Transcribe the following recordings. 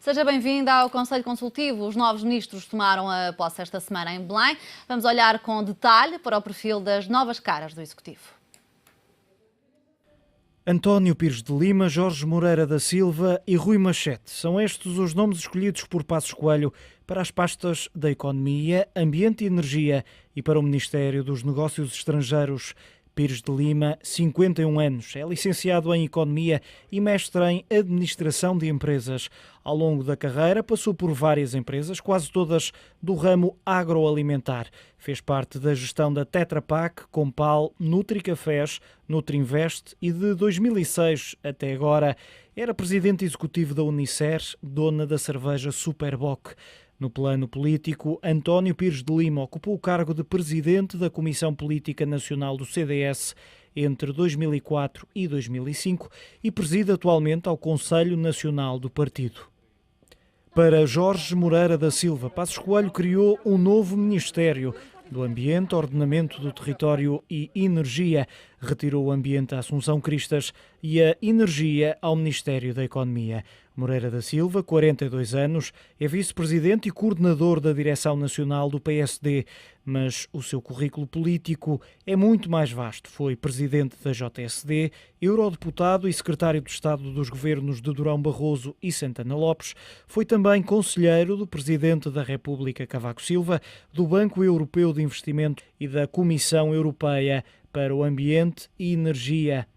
Seja bem-vinda ao Conselho Consultivo. Os novos ministros tomaram a posse esta semana em Belém. Vamos olhar com detalhe para o perfil das novas caras do Executivo. António Pires de Lima, Jorge Moreira da Silva e Rui Machete. São estes os nomes escolhidos por Passos Coelho para as pastas da Economia, Ambiente e Energia e para o Ministério dos Negócios Estrangeiros. Pires de Lima, 51 anos, é licenciado em Economia e mestre em Administração de Empresas. Ao longo da carreira passou por várias empresas, quase todas do ramo agroalimentar. Fez parte da gestão da Tetra Pak, Compal, Nutricafés, Nutrinvest e de 2006 até agora era presidente executivo da Unicer, dona da cerveja Superboc. No plano político, António Pires de Lima ocupou o cargo de presidente da Comissão Política Nacional do CDS entre 2004 e 2005 e preside atualmente ao Conselho Nacional do Partido. Para Jorge Moreira da Silva, Passos Coelho criou um novo Ministério do Ambiente, Ordenamento do Território e Energia. Retirou o Ambiente à Assunção Cristas e a Energia ao Ministério da Economia. Moreira da Silva, 42 anos, é vice-presidente e coordenador da Direção Nacional do PSD, mas o seu currículo político é muito mais vasto. Foi presidente da JSD, eurodeputado e secretário de Estado dos governos de Durão Barroso e Santana Lopes. Foi também conselheiro do presidente da República, Cavaco Silva, do Banco Europeu de Investimento e da Comissão Europeia para o Ambiente e Energia.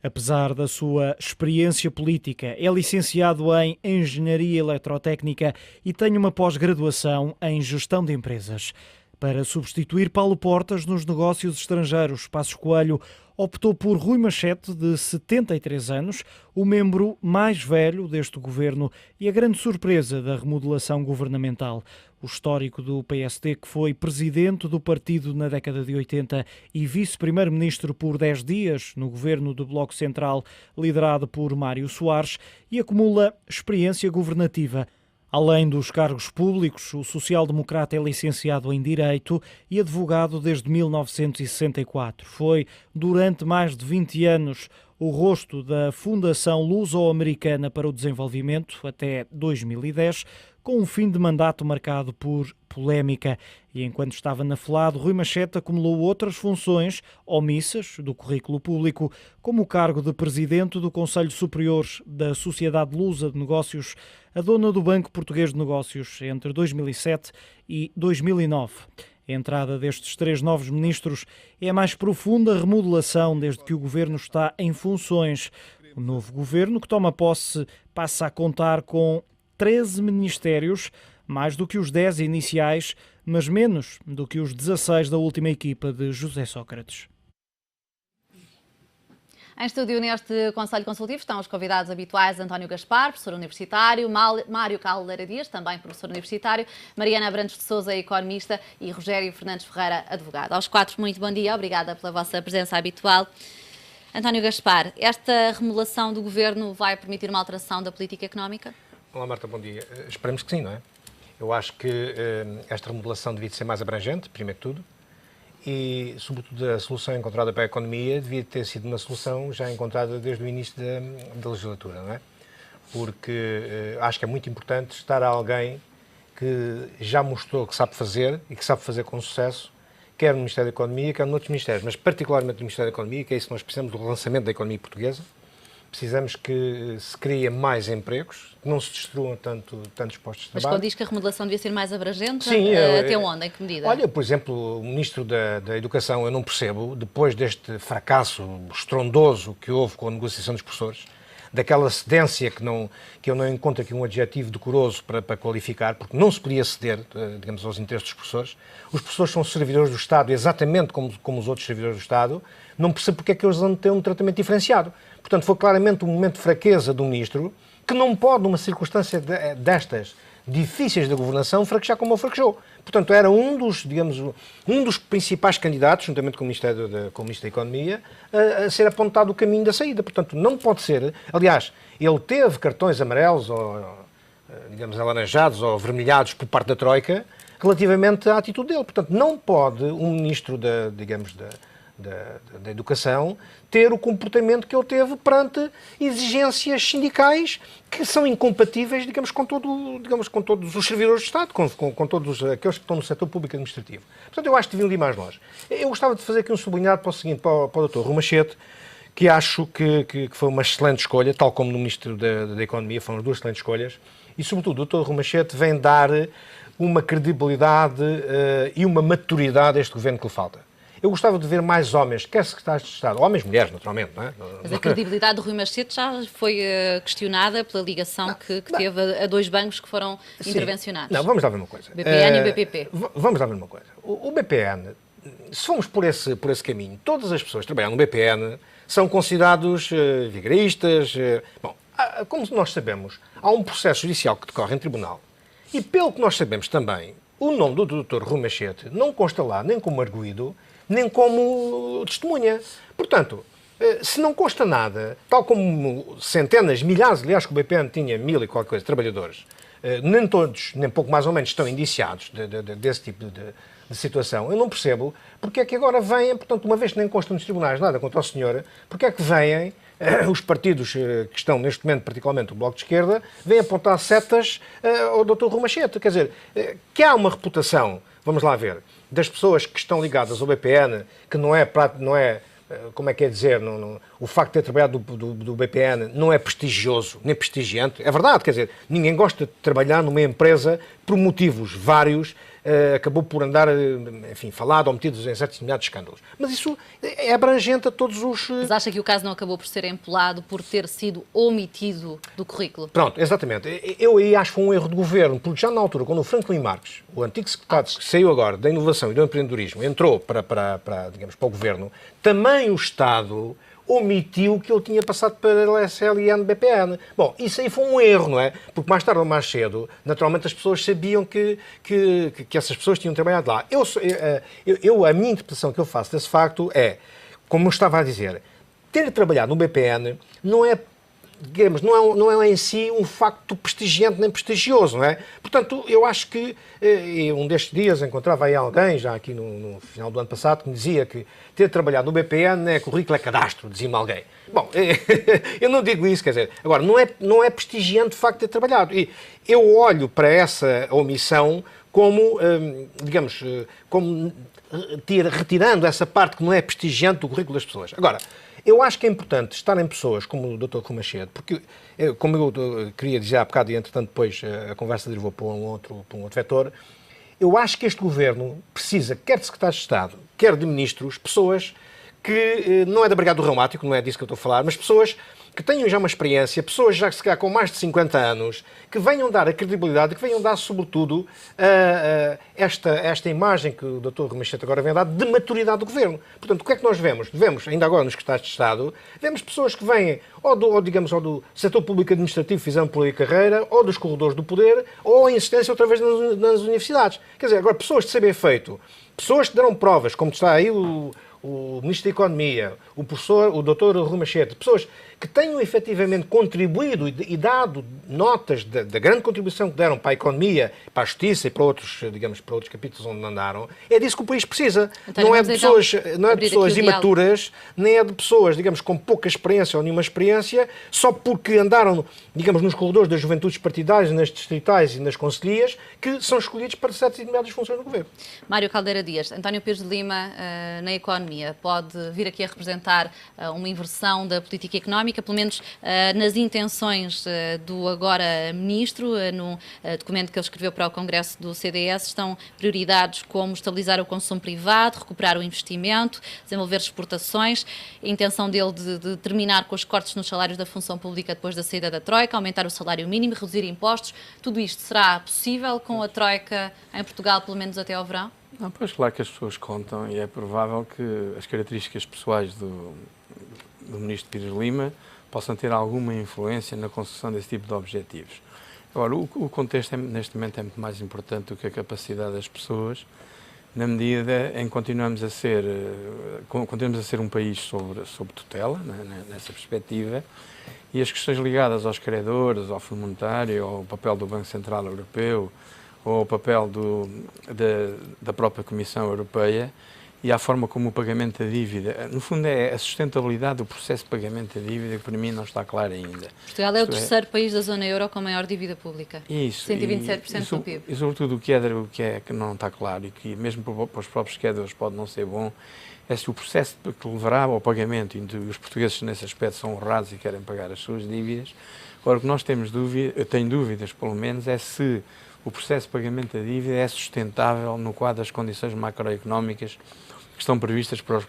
Apesar da sua experiência política, é licenciado em Engenharia Eletrotécnica e tem uma pós-graduação em Gestão de Empresas. Para substituir Paulo Portas nos negócios estrangeiros, Passos Coelho optou por Rui Machete, de 73 anos, o membro mais velho deste governo e a grande surpresa da remodelação governamental. O histórico do PSD, que foi presidente do partido na década de 80 e vice-primeiro-ministro por 10 dias no governo do Bloco Central, liderado por Mário Soares, e acumula experiência governativa. Além dos cargos públicos, o social-democrata é licenciado em Direito e advogado desde 1964. Foi, durante mais de 20 anos, o rosto da Fundação Luso-Americana para o Desenvolvimento, até 2010, com um fim de mandato marcado por polémica. E enquanto estava na FLAD, Rui Machete acumulou outras funções omissas do currículo público, como o cargo de presidente do Conselho Superior da Sociedade Lusa de Negócios, a dona do Banco Português de Negócios, entre 2007 e 2009. A entrada destes três novos ministros é a mais profunda remodelação desde que o governo está em funções. O novo governo, que toma posse, passa a contar com 13 ministérios, mais do que os 10 iniciais, mas menos do que os 16 da última equipa de José Sócrates. Em estúdio neste Conselho Consultivo estão os convidados habituais António Gaspar, professor universitário, Mário Caldeira Dias, também professor universitário, Mariana Abrantes de Sousa, economista, e Rogério Fernandes Ferreira, advogado. Aos quatro, muito bom dia, obrigada pela vossa presença habitual. António Gaspar, esta remodelação do governo vai permitir uma alteração da política económica? Olá, Marta, bom dia. Esperamos que sim, não é? Eu acho que esta remodelação devia ser mais abrangente, primeiro que tudo, e, sobretudo, a solução encontrada para a economia devia ter sido uma solução já encontrada desde o início da legislatura, não é? Porque acho que é muito importante estar alguém que já mostrou que sabe fazer e que sabe fazer com sucesso, quer no Ministério da Economia, quer noutros ministérios, mas particularmente no Ministério da Economia, que é isso que nós precisamos do relançamento da economia portuguesa. Precisamos que se criem mais empregos, que não se destruam tantos postos de trabalho. Mas quando diz que a remodelação devia ser mais abrangente, sim, até onde? Em que medida? Olha, por exemplo, o Ministro da Educação, eu não percebo, depois deste fracasso estrondoso que houve com a negociação dos professores, daquela cedência que eu não encontro aqui um adjetivo decoroso para qualificar, porque não se podia ceder, digamos, aos interesses dos professores. Os professores são servidores do Estado, exatamente como os outros servidores do Estado. Não percebo porque é que eles vão ter um tratamento diferenciado. Portanto, foi claramente um momento de fraqueza do Ministro, que não pode, numa circunstância destas difíceis da governação, fraquejar como ele fraquejou. Portanto, era um dos principais candidatos, juntamente com o Ministro da Economia, a ser apontado o caminho da saída. Portanto, não pode ser... Aliás, ele teve cartões amarelos, ou, digamos, alaranjados ou vermelhados por parte da Troika, relativamente à atitude dele. Portanto, não pode um Ministro da Educação ter o comportamento que ele teve perante exigências sindicais que são incompatíveis, digamos, com todos os servidores de Estado, com todos aqueles que estão no setor público administrativo. Portanto, eu acho que deviam ir mais longe. Eu gostava de fazer aqui um sublinhado para o seguinte, para o Dr. Rui Machete, que acho que foi uma excelente escolha, tal como no Ministro da Economia, foram duas excelentes escolhas, e, sobretudo, o Dr. Rui Machete vem dar uma credibilidade e uma maturidade a este governo que lhe falta. Eu gostava de ver mais homens, quer secretários de Estado, homens e mulheres, naturalmente, não é? Mas a credibilidade do Rui Machete já foi questionada pela ligação que teve a dois bancos que foram intervencionados. Não, vamos lá ver uma coisa. BPN e o BPP. Vamos lá ver uma coisa. O BPN, se formos por esse caminho, todas as pessoas que trabalham no BPN são considerados vigaristas. Bom, como nós sabemos, há um processo judicial que decorre em tribunal e, pelo que nós sabemos também, o nome do Dr. Rui Machete não consta lá nem como arguido, nem como testemunha. Portanto, se não consta nada, tal como centenas, milhares, aliás, que o BPN tinha 1000 e qualquer coisa, trabalhadores, nem todos, nem pouco mais ou menos, estão indiciados desse tipo de situação. Eu não percebo porque é que agora vêm, portanto, uma vez que nem constam nos tribunais nada contra o senhor, porque é que vêm os partidos que estão neste momento, particularmente o Bloco de Esquerda, vêm apontar setas ao Dr. Rui Machete. Quer dizer, que há uma reputação, vamos lá ver, das pessoas que estão ligadas ao BPN, que não é como é que é dizer, o facto de ter trabalhado do BPN não é prestigioso, nem prestigiante. É verdade, quer dizer, ninguém gosta de trabalhar numa empresa por motivos vários, acabou por andar, enfim, falado ou metido em certos determinados escândalos. Mas isso é abrangente a todos os... Mas acha que o caso não acabou por ser empolado por ter sido omitido do currículo? Pronto, exatamente. Eu aí acho que foi um erro de governo, porque já na altura, quando o Franklin Marques, o antigo secretário que saiu agora da Inovação e do Empreendedorismo, entrou para o governo, também o Estado omitiu que ele tinha passado para a SLN BPN. Bom, isso aí foi um erro, não é? Porque mais tarde ou mais cedo, naturalmente as pessoas sabiam que essas pessoas tinham trabalhado lá. A minha interpretação que eu faço desse facto é, como eu estava a dizer, ter trabalhado no BPN não é, digamos, não é em si um facto prestigiante nem prestigioso, não é? Portanto, eu acho que um destes dias encontrava aí alguém, já aqui no final do ano passado, que me dizia que ter trabalhado no BPN é currículo, é cadastro, dizia-me alguém. Bom, eu não digo isso, quer dizer, agora, não é prestigiante o facto de ter trabalhado. E eu olho para essa omissão como, digamos, como retirando essa parte que não é prestigiante do currículo das pessoas. Agora, eu acho que é importante estarem pessoas como o Dr. Rui Machete, porque, como eu queria dizer há bocado, e entretanto depois a conversa derivou para um outro vetor, eu acho que este governo precisa, quer de secretários de Estado, quer de ministros, pessoas que, não é da Brigada do Reumático, não é disso que eu estou a falar, mas pessoas que tenham já uma experiência, pessoas já se calhar com mais de 50 anos, que venham dar a credibilidade, que venham dar, sobretudo, esta imagem que o Dr. Rui Machete agora vem dar de maturidade do governo. Portanto, o que é que nós vemos? Vemos, ainda agora nos secretários de Estado, vemos pessoas que vêm ou do setor público administrativo, fizeram por aí carreira, ou dos corredores do poder, ou em insistência outra vez nas universidades. Quer dizer, agora, pessoas de saber feito, pessoas que deram provas, como está aí o Ministro da Economia, o Dr. Rui Machete, pessoas que tenham efetivamente contribuído e dado notas da grande contribuição que deram para a economia, para a justiça e para outros, digamos, para outros capítulos onde andaram, é disso que o país precisa. Então, não é de pessoas imaturas, nem é de pessoas, digamos, com pouca experiência ou nenhuma experiência, só porque andaram, digamos, nos corredores das juventudes partidárias, nas distritais e nas concelhias, que são escolhidos para certas e determinadas funções do governo. Mário Caldeira Dias, António Pires de Lima, na economia, pode vir aqui a representar uma inversão da política económica, pelo menos nas intenções do agora Ministro, no documento que ele escreveu para o Congresso do CDS, estão prioridades como estabilizar o consumo privado, recuperar o investimento, desenvolver exportações, a intenção dele de terminar com os cortes nos salários da função pública depois da saída da Troika, aumentar o salário mínimo, reduzir impostos. Tudo isto será possível com a Troika em Portugal, pelo menos até ao verão? Não, pois claro que as pessoas contam e é provável que as características pessoais do Ministro Pires de Lima possam ter alguma influência na construção desse tipo de objetivos. Agora, o contexto neste momento é muito mais importante do que a capacidade das pessoas, na medida em que continuamos a ser um país sob tutela, né, nessa perspectiva, e as questões ligadas aos credores, ao Fundo Monetário, ao papel do Banco Central Europeu, ou ao papel da própria Comissão Europeia, e à forma como o pagamento da dívida, no fundo é a sustentabilidade do processo de pagamento da dívida que para mim não está claro ainda. Portugal é o terceiro país da zona euro com maior dívida pública. Isso. 127% do PIB. E sobretudo o que é que não está claro e que mesmo para os próprios credores pode não ser bom, é se o processo que levará ao pagamento, e os portugueses nesse aspecto são honrados e querem pagar as suas dívidas. Agora, o que nós temos eu tenho dúvidas, pelo menos, é se o processo de pagamento da dívida é sustentável no quadro das condições macroeconómicas que estão previstas para os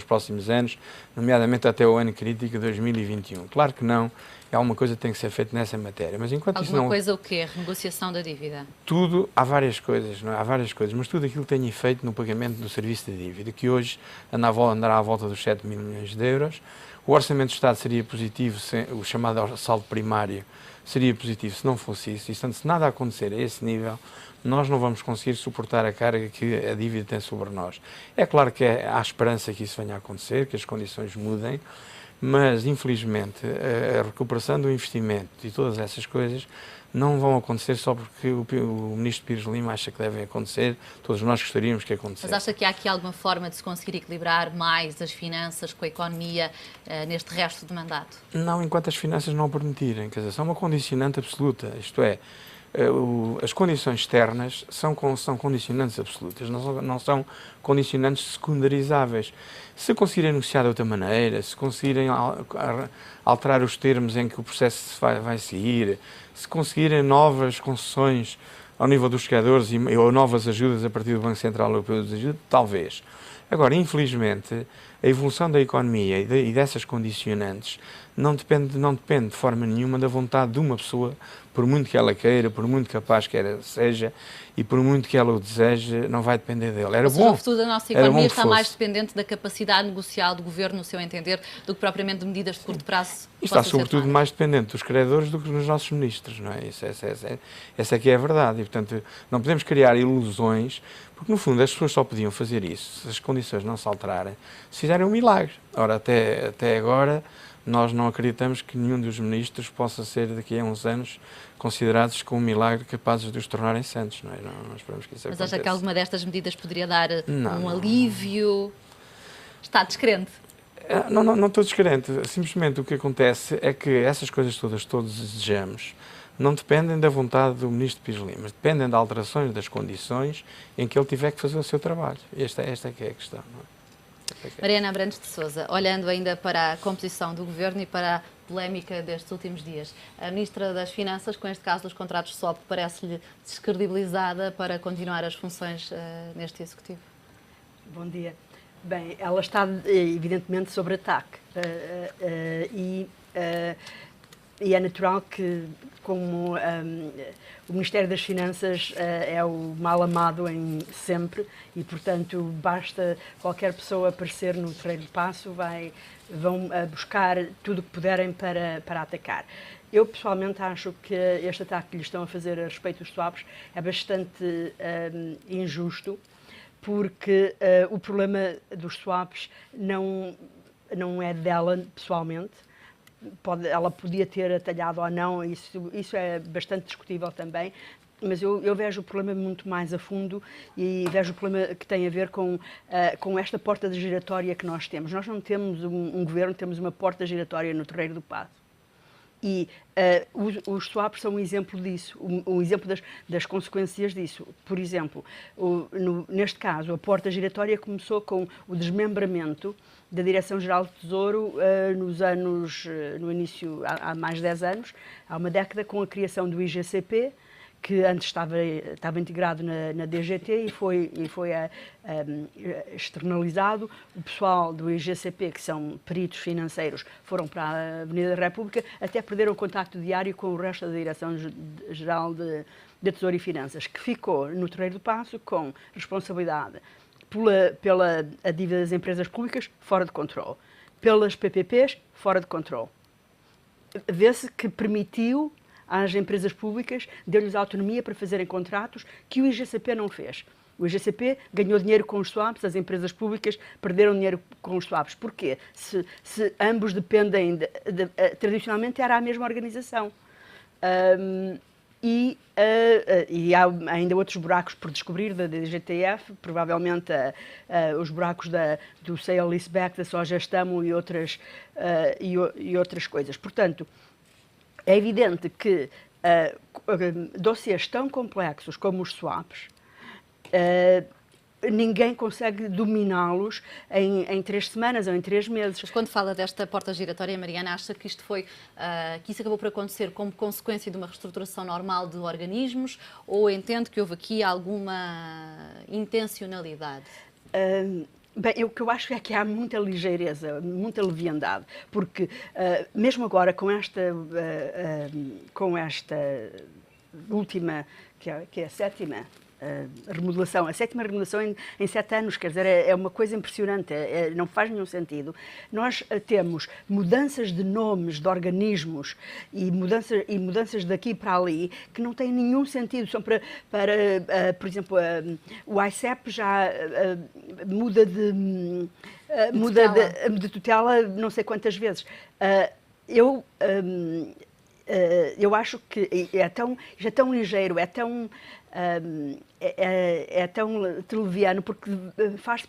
próximos anos, nomeadamente até o ano crítico de 2021. Claro que não, é alguma coisa que tem que ser feita nessa matéria. Mas enquanto isso não... Alguma coisa o quê? Renegociação da dívida? Tudo, há várias coisas, não é? Há várias coisas, mas tudo aquilo que tem efeito no pagamento do serviço de dívida, que hoje andará à volta dos 7 mil milhões de euros. O Orçamento do Estado seria positivo, o chamado saldo primário seria positivo se não fosse isso. E, portanto, se nada acontecer a esse nível, nós não vamos conseguir suportar a carga que a dívida tem sobre nós. É claro que há esperança que isso venha a acontecer, que as condições mudem, mas, infelizmente, a recuperação do investimento e todas essas coisas não vão acontecer só porque o Ministro Pires Lima acha que devem acontecer, todos nós gostaríamos que acontecesse. Mas acha que há aqui alguma forma de se conseguir equilibrar mais as finanças com a economia neste resto de mandato? Não, enquanto as finanças não o permitirem, quer dizer, são uma condicionante absoluta, isto é, as condições externas são condicionantes absolutas, não são condicionantes secundarizáveis. Se conseguirem negociar de outra maneira, se conseguirem alterar os termos em que o processo vai seguir, se conseguirem novas concessões ao nível dos jogadores ou novas ajudas a partir do Banco Central Europeu de Ajuda, talvez. Agora, infelizmente, a evolução da economia e dessas condicionantes não depende de forma nenhuma da vontade de uma pessoa, por muito que ela queira, por muito capaz que ela seja e por muito que ela o deseje, não vai depender dele. Era bom. O futuro da nossa economia está mais dependente da capacidade negocial do Governo, no seu entender, do que propriamente de medidas de curto prazo. E está sobretudo mais dependente dos credores do que dos nossos ministros, não é? Essa é que é a verdade. E, portanto, não podemos criar ilusões, porque, no fundo, as pessoas só podiam fazer isso se as condições não se alterarem, se fizerem um milagre. Ora, até agora, nós não acreditamos que nenhum dos ministros possa ser, daqui a uns anos, considerados com um milagre capazes de os tornarem santos, não é? Não esperamos que isso aconteça. Mas acha que alguma destas medidas poderia dar um alívio? Está descrente? Não estou descrente. Simplesmente o que acontece é que essas coisas todos desejamos não dependem da vontade do Ministro Pires Lima, mas dependem de alterações das condições em que ele tiver que fazer o seu trabalho. Esta é que é a questão, não é? Mariana Abrantes de Sousa, olhando ainda para a composição do Governo e para a polémica destes últimos dias, a Ministra das Finanças, com este caso dos contratos de swap, parece-lhe descredibilizada para continuar as funções neste Executivo? Bom dia. Bem, ela está evidentemente sob ataque e é natural que, como o Ministério das Finanças é o mal amado em sempre e, portanto, basta qualquer pessoa aparecer no Terreiro de Paço, vão buscar tudo o que puderem para atacar. Eu, pessoalmente, acho que este ataque que lhe estão a fazer a respeito dos swaps é bastante injusto, porque o problema dos swaps não é dela, pessoalmente. Ela podia ter atalhado ou não, isso é bastante discutível também, mas eu vejo o problema muito mais a fundo e vejo o problema que tem a ver com esta porta giratória que nós temos. Nós não temos um governo, temos uma porta giratória no Terreiro do Paço. E os swaps são um exemplo disso, um exemplo das consequências disso. Por exemplo, neste caso, a porta giratória começou com o desmembramento da Direção-Geral do Tesouro no início, há mais de 10 anos, há uma década, com a criação do IGCP, que antes estava integrado na DGT e foi externalizado. O pessoal do IGCP, que são peritos financeiros, foram para a Avenida da República, até perderam o contacto diário com o resto da Direção-Geral de Tesouro e Finanças, que ficou no Terreiro do Paço com responsabilidade pela dívida das empresas públicas, fora de controle, pelas PPPs, fora de controle. Vê-se que permitiu às empresas públicas, deu-lhes autonomia para fazerem contratos que o IGCP não fez. O IGCP ganhou dinheiro com os swaps, as empresas públicas perderam dinheiro com os swaps. Porquê? Se ambos dependem, tradicionalmente era a mesma organização. e há ainda outros buracos por descobrir da DGTF, provavelmente os buracos do sale leaseback, da Sogestamo e outras coisas. Portanto, é evidente que dossiês tão complexos como os swaps, ninguém consegue dominá-los em 3 semanas ou em 3 meses. Mas quando fala desta porta giratória, Mariana, acha que isto que isso acabou por acontecer como consequência de uma reestruturação normal de organismos, ou entende que houve aqui alguma intencionalidade? Bem, o que eu acho é que há muita ligeireza, muita leviandade, porque mesmo agora com esta última, que é a sétima remodelação, a sétima remodelação em 7 anos, quer dizer, é uma coisa impressionante, não faz nenhum sentido. Nós temos mudanças de nomes de organismos e mudanças daqui para ali que não têm nenhum sentido. São por exemplo, o ICEP já muda de tutela não sei quantas vezes. Eu acho que já é tão ligeiro, é tão leviano, porque faz-se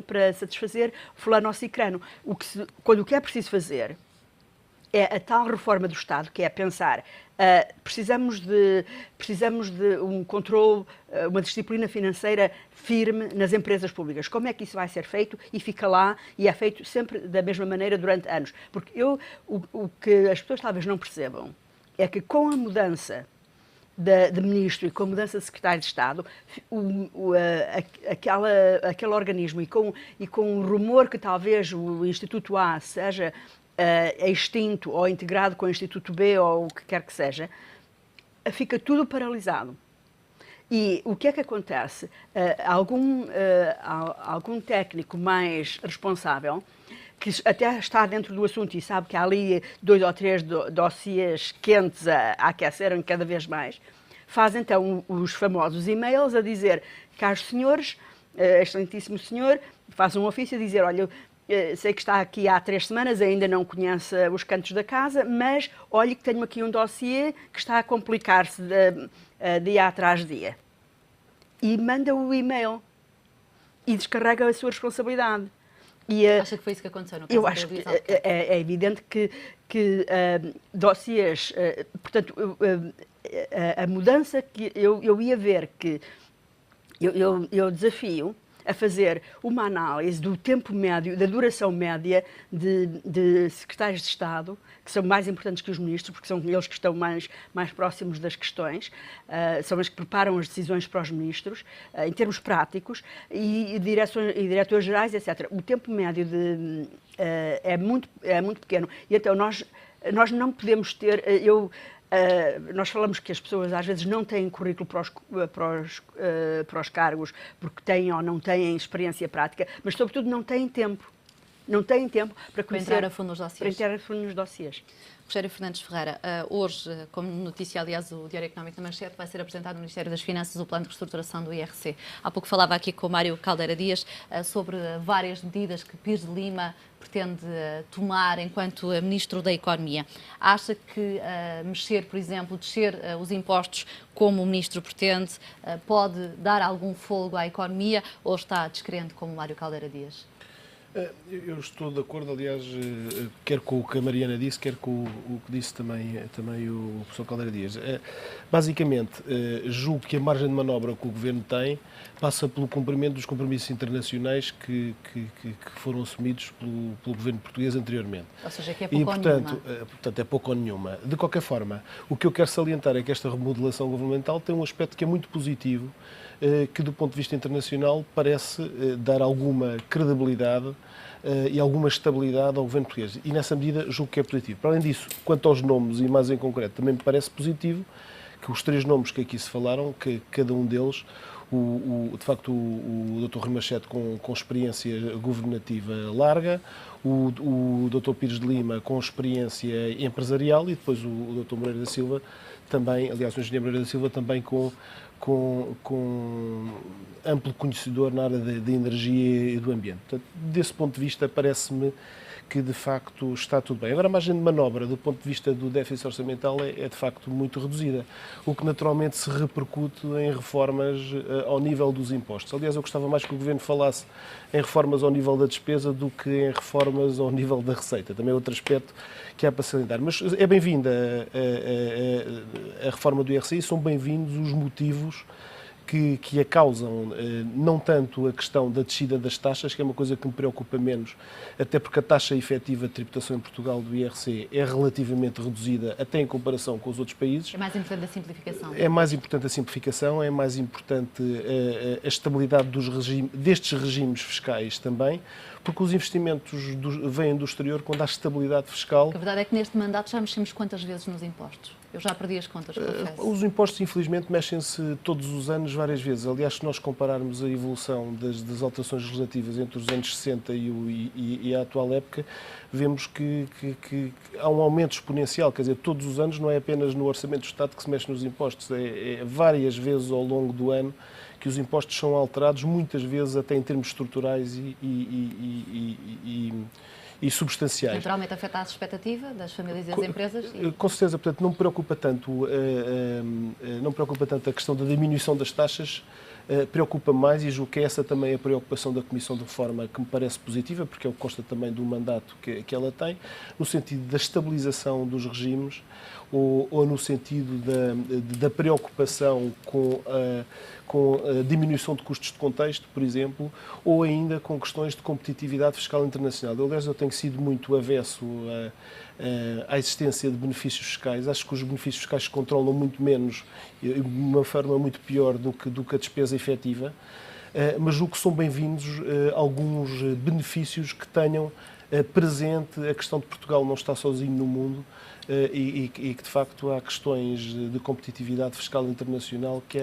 para satisfazer fulano ou cicrano. Quando o que é preciso fazer é a tal reforma do Estado, que é pensar, precisamos de um controle, uma disciplina financeira firme nas empresas públicas. Como é que isso vai ser feito? E fica lá, e é feito sempre da mesma maneira durante anos. Porque o que as pessoas talvez não percebam é que com a mudança de ministro e com a mudança de secretário de Estado, aquele organismo e com o rumor que talvez o Instituto A seja extinto ou integrado com o Instituto B ou o que quer que seja, fica tudo paralisado. E o que é que acontece? Algum técnico mais responsável, que até está dentro do assunto e sabe que há ali 2 ou 3 dossiês quentes a aquecerem cada vez mais, faz então os famosos e-mails a dizer: caros senhores, excelentíssimo senhor, faz um ofício a dizer: olha, sei que está aqui há 3 semanas, ainda não conhece os cantos da casa, mas olhe que tenho aqui um dossiê que está a complicar-se dia atrás dia. E manda o e-mail e descarrega a sua responsabilidade. Acha que foi isso que aconteceu no caso? Eu acho que é evidente que dossiês, portanto, a mudança que eu ia ver, que eu desafio a fazer uma análise do tempo médio, da duração média de secretários de Estado, que são mais importantes que os ministros, porque são eles que estão mais próximos das questões, são eles que preparam as decisões para os ministros, em termos práticos, e diretores gerais, etc. O tempo médio é muito pequeno. E então nós não podemos ter... nós falamos que as pessoas às vezes não têm currículo para os cargos porque têm ou não têm experiência prática, mas sobretudo não têm tempo. Não têm tempo para conhecer... Para entrar a fundo nos dossiês. Rogério Fernandes Ferreira, hoje, como notícia, aliás, o Diário Económico da Manchete, vai ser apresentado no Ministério das Finanças o plano de reestruturação do IRC. Há pouco falava aqui com o Mário Caldeira Dias sobre várias medidas que Pires de Lima pretende tomar enquanto Ministro da Economia. Acha que mexer, por exemplo, descer os impostos como o Ministro pretende, pode dar algum fôlego à economia, ou está descrente como o Mário Caldeira Dias? Eu estou de acordo, aliás, quer com o que a Mariana disse, quer com o que disse também o professor Caldeira Dias. Basicamente, julgo que a margem de manobra que o Governo tem passa pelo cumprimento dos compromissos internacionais que foram assumidos pelo Governo português anteriormente. Ou seja, que é pouco ou nenhuma. Portanto, é pouco ou nenhuma. De qualquer forma, o que eu quero salientar é que esta remodelação governamental tem um aspecto que é muito positivo, que do ponto de vista internacional parece dar alguma credibilidade e alguma estabilidade ao governo português. E nessa medida julgo que é positivo. Para além disso, quanto aos nomes, e mais em concreto, também me parece positivo que os 3 nomes que aqui se falaram, que cada um deles, de facto o Dr. Rui Machete com experiência governativa larga, o Dr. Pires de Lima com experiência empresarial e depois o Dr. Moreira da Silva também, aliás, o engenheiro Moreira da Silva também com amplo conhecedor na área da energia e do ambiente. Portanto, desse ponto de vista, parece-me que de facto está tudo bem. Agora, a margem de manobra do ponto de vista do déficit orçamental é de facto muito reduzida, o que naturalmente se repercute em reformas ao nível dos impostos. Aliás, eu gostava mais que o Governo falasse em reformas ao nível da despesa do que em reformas ao nível da receita. Também é outro aspecto que há para salientar. Mas é bem-vinda a reforma do IRC e são bem-vindos os motivos que a causam, não tanto a questão da descida das taxas, que é uma coisa que me preocupa menos, até porque a taxa efetiva de tributação em Portugal do IRC é relativamente reduzida, até em comparação com os outros países. É mais importante a simplificação. É mais importante a simplificação, é mais importante a estabilidade destes regimes fiscais também, porque os investimentos vêm do exterior quando há estabilidade fiscal. A verdade é que neste mandato já mexemos quantas vezes nos impostos? Eu já perdi as contas, confesso. Os impostos, infelizmente, mexem-se todos os anos, várias vezes. Aliás, se nós compararmos a evolução das alterações legislativas entre os anos 60 e a atual época, vemos que há um aumento exponencial. Quer dizer, todos os anos não é apenas no Orçamento do Estado que se mexe nos impostos, é várias vezes ao longo do ano que os impostos são alterados, muitas vezes até em termos estruturais e substanciais. Naturalmente afeta a expectativa das famílias e das empresas? Com certeza, portanto, não me preocupa tanto a questão da diminuição das taxas, preocupa mais, e julgo que essa também é a preocupação da Comissão de Reforma, que me parece positiva, porque é o que consta também do mandato que ela tem, no sentido da estabilização dos regimes ou no sentido da preocupação com a diminuição de custos de contexto, por exemplo, ou ainda com questões de competitividade fiscal internacional. Aliás, eu tenho sido muito avesso à existência de benefícios fiscais. Acho que os benefícios fiscais se controlam muito menos, de uma forma muito pior do que a despesa efetiva, mas julgo que são bem-vindos alguns benefícios que tenham presente a questão de Portugal não estar sozinho no mundo e que, de facto, há questões de competitividade fiscal internacional que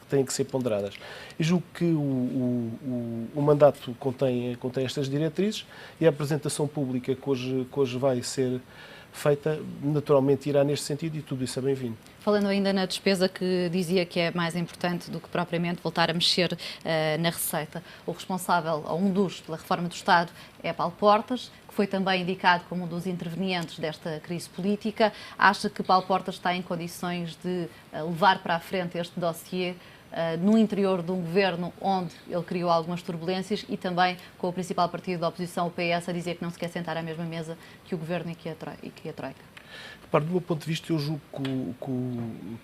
têm que ser ponderadas. E julgo que o mandato contém estas diretrizes e a apresentação pública que hoje vai ser feita, naturalmente irá neste sentido, e tudo isso é bem-vindo. Falando ainda na despesa, que dizia que é mais importante do que propriamente voltar a mexer na receita, o responsável, ou um dos, pela reforma do Estado é Paulo Portas, que foi também indicado como um dos intervenientes desta crise política. Acha que Paulo Portas está em condições de levar para a frente este dossiê no interior de um governo onde ele criou algumas turbulências e também com o principal partido da oposição, o PS, a dizer que não se quer sentar à mesma mesa que o governo e que a Troika? Repare, do meu ponto de vista, eu julgo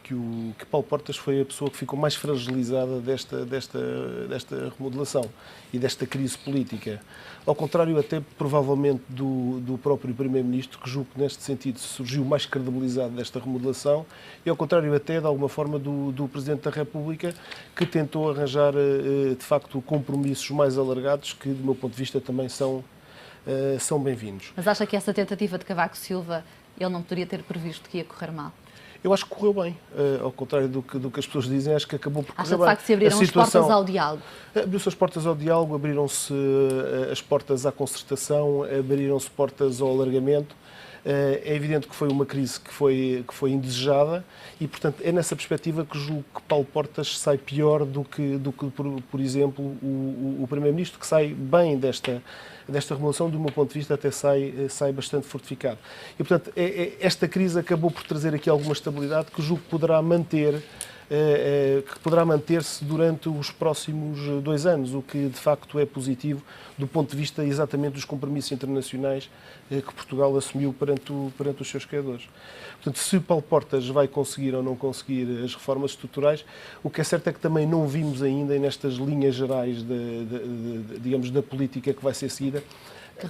que Paulo Portas foi a pessoa que ficou mais fragilizada desta remodelação e desta crise política. Ao contrário, até provavelmente do próprio Primeiro-Ministro, que julgo que neste sentido surgiu mais credibilizado desta remodelação, e ao contrário até, de alguma forma, do Presidente da República, que tentou arranjar, de facto, compromissos mais alargados, que, do meu ponto de vista, também são bem-vindos. Mas acha que essa tentativa de Cavaco Silva ele não poderia ter previsto que ia correr mal? Eu acho que correu bem, ao contrário do que as pessoas dizem, acho que acabou por correr bem. Acha de facto que se abriram as portas ao diálogo? Abriu-se as portas ao diálogo, abriram-se as portas à concertação, abriram-se portas ao alargamento. É evidente que foi uma crise que foi indesejada e, portanto, é nessa perspectiva que julgo que Paulo Portas sai pior do que por exemplo, o Primeiro-Ministro, que sai bem desta remodelação, do meu ponto de vista, até sai bastante fortificado. E, portanto, esta crise acabou por trazer aqui alguma estabilidade que julgo que poderá manter-se durante os próximos 2 anos, o que de facto é positivo do ponto de vista exatamente dos compromissos internacionais que Portugal assumiu perante os seus criadores. Portanto, se Paulo Portas vai conseguir ou não conseguir as reformas estruturais, o que é certo é que também não vimos ainda nestas linhas gerais digamos, da política que vai ser seguida.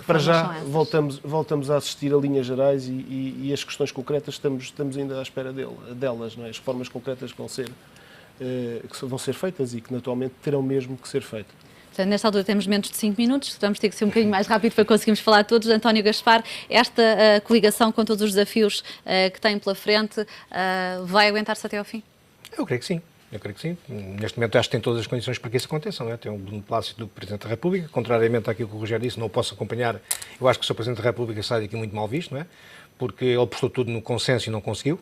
Para já voltamos a assistir a linhas gerais e as questões concretas estamos ainda à espera delas, não é? As reformas concretas que vão ser feitas e que naturalmente terão mesmo que ser feitas. Portanto, nesta altura temos menos de 5 minutos, vamos ter que ser um bocadinho mais rápido para conseguirmos falar todos. António Gaspar, esta coligação com todos os desafios que tem pela frente vai aguentar-se até ao fim? Eu creio que sim. Neste momento acho que tem todas as condições para que isso aconteça. Não é? Tem um beneplácito do Presidente da República, contrariamente àquilo que o Rogério disse, não o posso acompanhar. Eu acho que o Sr. Presidente da República sai daqui muito mal visto, não é? Porque ele postou tudo no consenso e não conseguiu.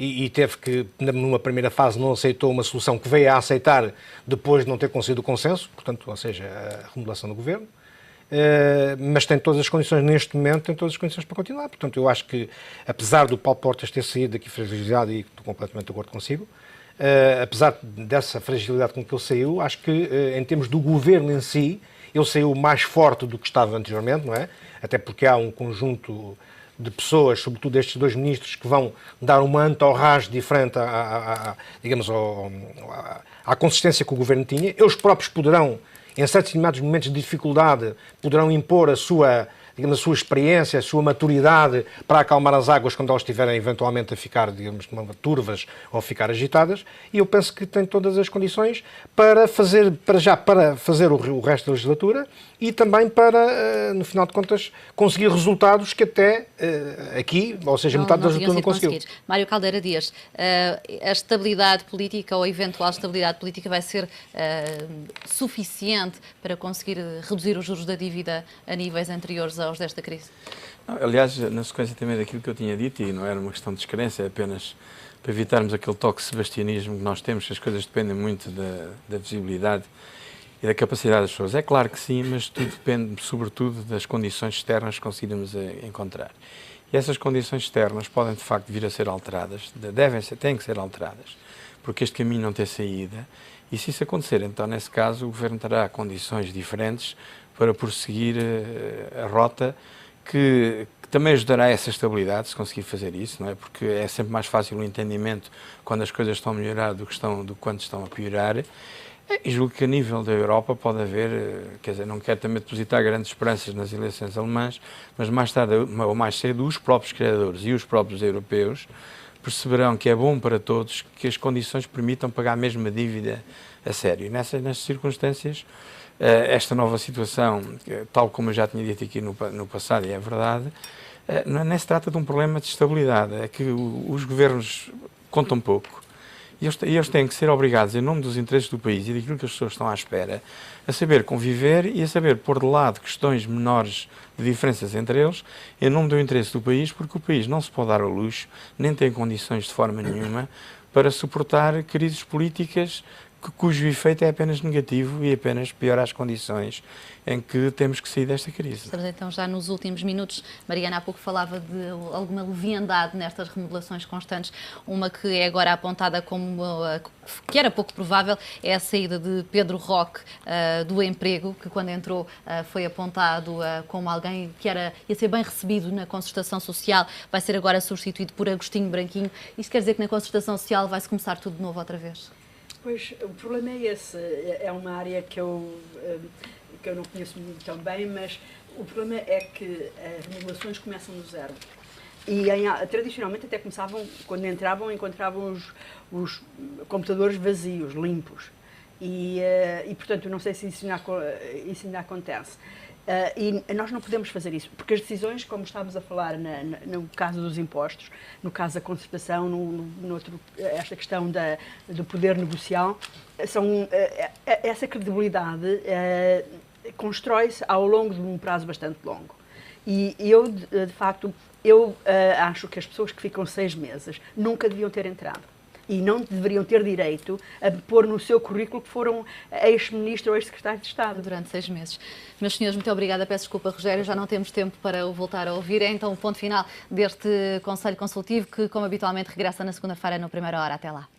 e teve que, numa primeira fase, não aceitou uma solução que veio a aceitar depois de não ter conseguido o consenso, portanto, ou seja, a remodelação do governo. Mas tem todas as condições, neste momento, tem todas as condições para continuar. Portanto, eu acho que, apesar do Paulo Portas ter saído daqui fragilizado, e estou completamente de acordo consigo, apesar dessa fragilidade com que ele saiu, acho que, em termos do governo em si, ele saiu mais forte do que estava anteriormente, não é? Até porque há um conjunto de pessoas, sobretudo estes dois ministros, que vão dar uma entourage diferente digamos, à consistência que o governo tinha. Eles próprios poderão, em certos momentos de dificuldade, poderão impor a sua, digamos, a sua experiência, a sua maturidade para acalmar as águas quando elas estiverem eventualmente a ficar, digamos, turvas ou a ficar agitadas, e eu penso que tem todas as condições para fazer, para fazer o resto da legislatura e também para, no final de contas, conseguir resultados que até aqui, ou seja, metade da legislatura não conseguiu. Mário Caldeira Dias, a estabilidade política ou a eventual estabilidade política vai ser suficiente para conseguir reduzir os juros da dívida a níveis anteriores aos desta crise? Não, aliás, na sequência também daquilo que eu tinha dito, e não era uma questão de descrença, é apenas para evitarmos aquele toque sebastianismo que nós temos, que as coisas dependem muito da visibilidade e da capacidade das pessoas. É claro que sim, mas tudo depende, sobretudo, das condições externas que conseguirmos encontrar. E essas condições externas podem, de facto, vir a ser alteradas, têm que ser alteradas, porque este caminho não tem saída, e se isso acontecer, então, nesse caso, o Governo terá condições diferentes para prosseguir a rota que também ajudará a essa estabilidade, se conseguir fazer isso, não é? Porque é sempre mais fácil o entendimento quando as coisas estão a melhorar do que quando estão a piorar. E julgo que a nível da Europa pode haver, quer dizer, não quero também depositar grandes esperanças nas eleições alemãs, mas mais tarde ou mais cedo os próprios criadores e os próprios europeus perceberão que é bom para todos que as condições permitam pagar a mesma dívida a sério. E nestas circunstâncias, esta nova situação, tal como eu já tinha dito aqui no passado, e é verdade, não se trata de um problema de estabilidade, é que os governos contam pouco. E eles têm que ser obrigados, em nome dos interesses do país e daquilo que as pessoas estão à espera, a saber conviver e a saber pôr de lado questões menores de diferenças entre eles, em nome do interesse do país, porque o país não se pode dar ao luxo, nem tem condições de forma nenhuma, para suportar crises políticas cujo efeito é apenas negativo e apenas piora as condições em que temos que sair desta crise. Estamos então já nos últimos minutos. Mariana há pouco falava de alguma leviandade nestas remodelações constantes. Uma que é agora apontada como que era pouco provável é a saída de Pedro Roque do emprego, que quando entrou foi apontado como alguém que ia ser bem recebido na concertação social, vai ser agora substituído por Agostinho Branquinho. Isto quer dizer que na concertação social vai-se começar tudo de novo outra vez? Pois, o problema é esse. É uma área que eu não conheço muito tão bem, mas o problema é que as remodelações começam do zero. E tradicionalmente até começavam, quando encontravam os computadores vazios, limpos. E portanto, não sei se isso ainda acontece. E nós não podemos fazer isso, porque as decisões, como estávamos a falar no caso dos impostos, no caso da concertação, esta questão do poder negocial, essa credibilidade constrói-se ao longo de um prazo bastante longo. E eu, de facto, acho que as pessoas que ficam 6 meses nunca deviam ter entrado. E não deveriam ter direito a pôr no seu currículo que foram ex-ministro ou ex-secretário de Estado. Durante 6 meses. Meus senhores, muito obrigada. Peço desculpa, Rogério, já não temos tempo para o voltar a ouvir. É então o ponto final deste Conselho Consultivo que, como habitualmente, regressa na segunda-feira, no Primeira Hora. Até lá.